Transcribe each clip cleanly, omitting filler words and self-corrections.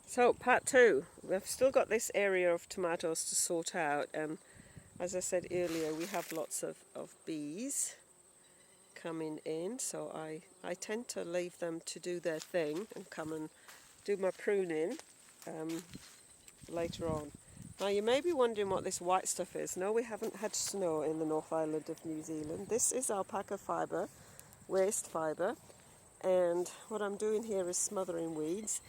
So part two, we've still got this area of tomatoes to sort out, and as I said earlier, we have lots of bees coming in, so I tend to leave them to do their thing and come and do my pruning later on. Now you may be wondering what this white stuff is. No, we haven't had snow in the North Island of New Zealand. This is alpaca fibre, waste fibre, and what I'm doing here is smothering weeds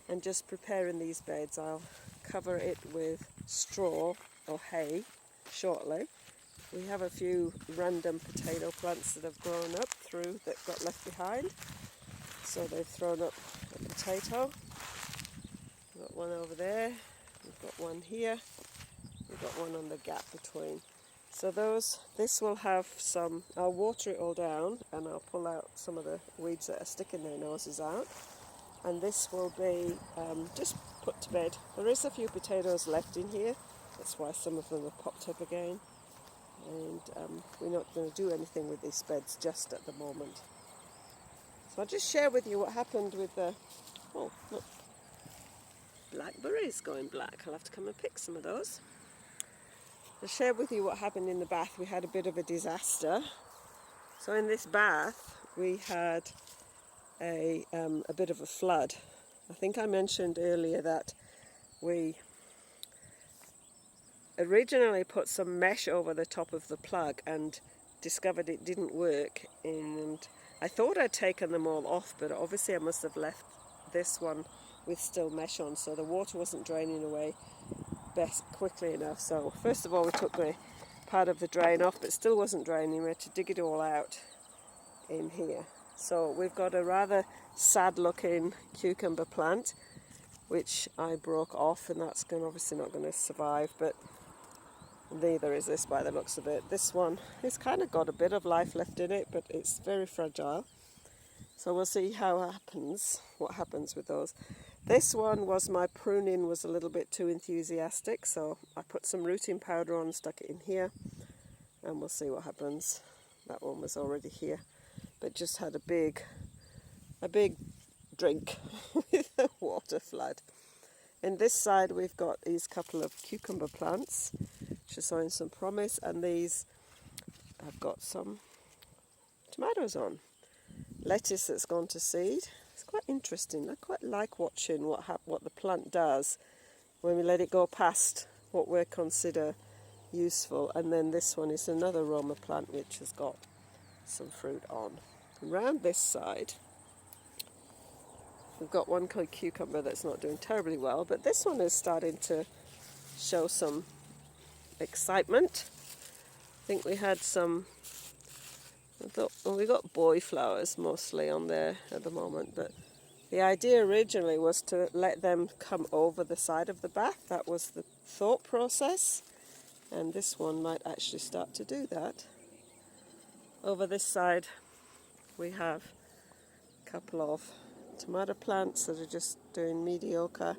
and just preparing these beds. I'll cover it with straw or hay shortly. We have a few random potato plants that have grown up through that got left behind. So they've thrown up a potato. We've got one over there, we've got one here, we've got one on the gap between. So this will have some, I'll water it all down and I'll pull out some of the weeds that are sticking their noses out. And this will be just put to bed. There is a few potatoes left in here, that's why some of them have popped up again. And we're not going to do anything with these beds just at the moment. So I'll just share with you what happened with the, oh look, blackberries going black. I'll have to come and pick some of those. I'll share with you what happened in the bath. We had a bit of a disaster. So in this bath we had a bit of a flood. I think I mentioned earlier that we originally put some mesh over the top of the plug and discovered it didn't work, and I thought I'd taken them all off, but obviously I must have left this one with still mesh on, so the water wasn't draining away quickly enough. So first of all we took the part of the drain off, but still wasn't draining. We had to dig it all out in here. So we've got a rather sad looking cucumber plant which I broke off, and that's obviously not going to survive, but neither is this by the looks of it. This one has kind of got a bit of life left in it, but it's very fragile. So we'll see what happens with those. This one was, my pruning was a little bit too enthusiastic, so I put some rooting powder on, stuck it in here, and we'll see what happens. That one was already here, but just had a big drink with the water flood. And this side we've got these couple of cucumber plants which are showing some promise, and these have got some tomatoes on. Lettuce that's gone to seed. It's quite interesting. I quite like watching what the plant does when we let it go past what we consider useful. And then this one is another Roma plant which has got some fruit on. Around this side we've got one called cucumber that's not doing terribly well, but this one is starting to show some excitement. I think we had we got boy flowers mostly on there at the moment, but the idea originally was to let them come over the side of the bath. That was the thought process, and this one might actually start to do that. Over this side we have a couple of tomato plants that are just doing mediocre.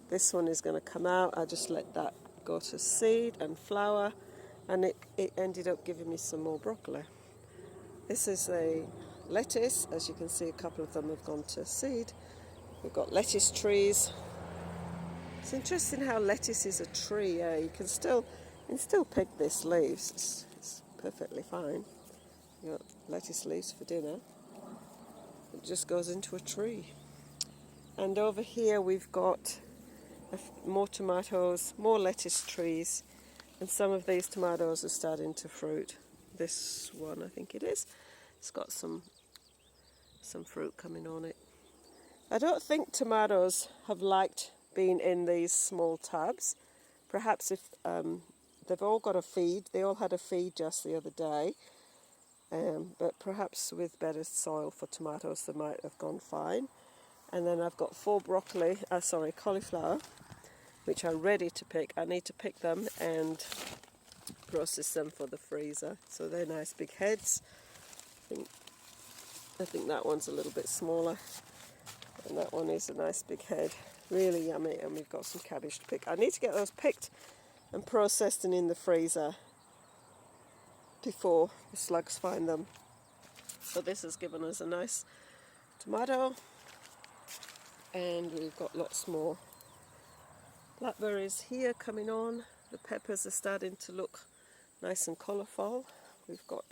This one is going to come out. I just let that go to seed and flower, and it ended up giving me some more broccoli. This is a lettuce. As you can see, a couple of them have gone to seed. We've got lettuce trees. It's interesting how lettuce is a tree. You can still pick this leaves. It's perfectly fine. You got lettuce leaves for dinner. It just goes into a tree. And over here we've got more tomatoes, more lettuce trees, and some of these tomatoes are starting to fruit. This one, I think it is, it's got some fruit coming on it. I don't think tomatoes have liked being in these small tubs. Perhaps if they've all got a feed, they all had a feed just the other day, but perhaps with better soil for tomatoes they might have gone fine. And then I've got 4 cauliflower, which are ready to pick. I need to pick them and process them for the freezer. So they're nice big heads. I think that one's a little bit smaller, and that one is a nice big head. Really yummy, and we've got some cabbage to pick. I need to get those picked and processed and in the freezer before the slugs find them. So this has given us a nice tomato, and we've got lots more Blackberries here coming on. The peppers are starting to look nice and colourful. We've got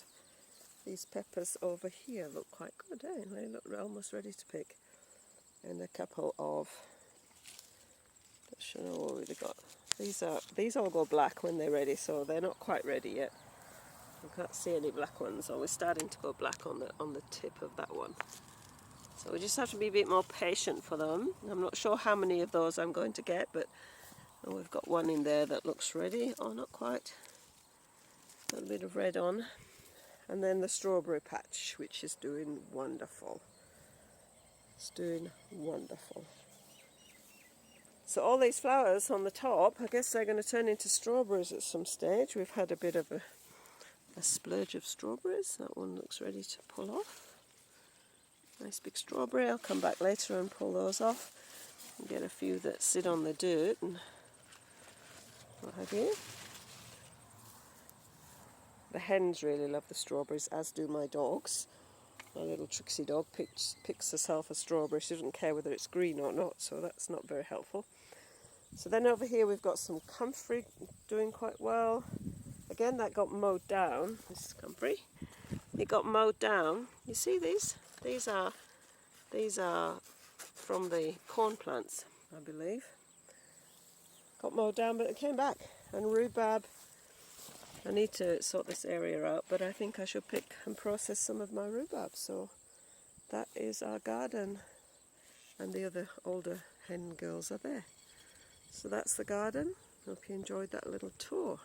these peppers over here look quite good, eh? They look almost ready to pick. And a couple of, I don't know what we've got. These all go black when they're ready, so they're not quite ready yet. I can't see any black ones, so we're starting to go black on the tip of that one. So we just have to be a bit more patient for them. I'm not sure how many of those I'm going to get, but we've got one in there that looks ready. Oh, not quite. A little bit of red on. And then the strawberry patch, which is doing wonderful. It's doing wonderful. So all these flowers on the top, I guess they're going to turn into strawberries at some stage. We've had a bit of a splurge of strawberries. That one looks ready to pull off. Nice big strawberry. I'll come back later and pull those off and get a few that sit on the dirt and what have you. The hens really love the strawberries, as do my dogs. My little Trixie dog picks herself a strawberry. She doesn't care whether it's green or not, so that's not very helpful. So then over here we've got some comfrey doing quite well. Again, that got mowed down. This is comfrey. It got mowed down. You see these? These are from the corn plants, I believe. Got mowed down, but it came back. And rhubarb. I need to sort this area out, but I think I should pick and process some of my rhubarb. So that is our garden, and the other older hen girls are there. So that's the garden. Hope you enjoyed that little tour.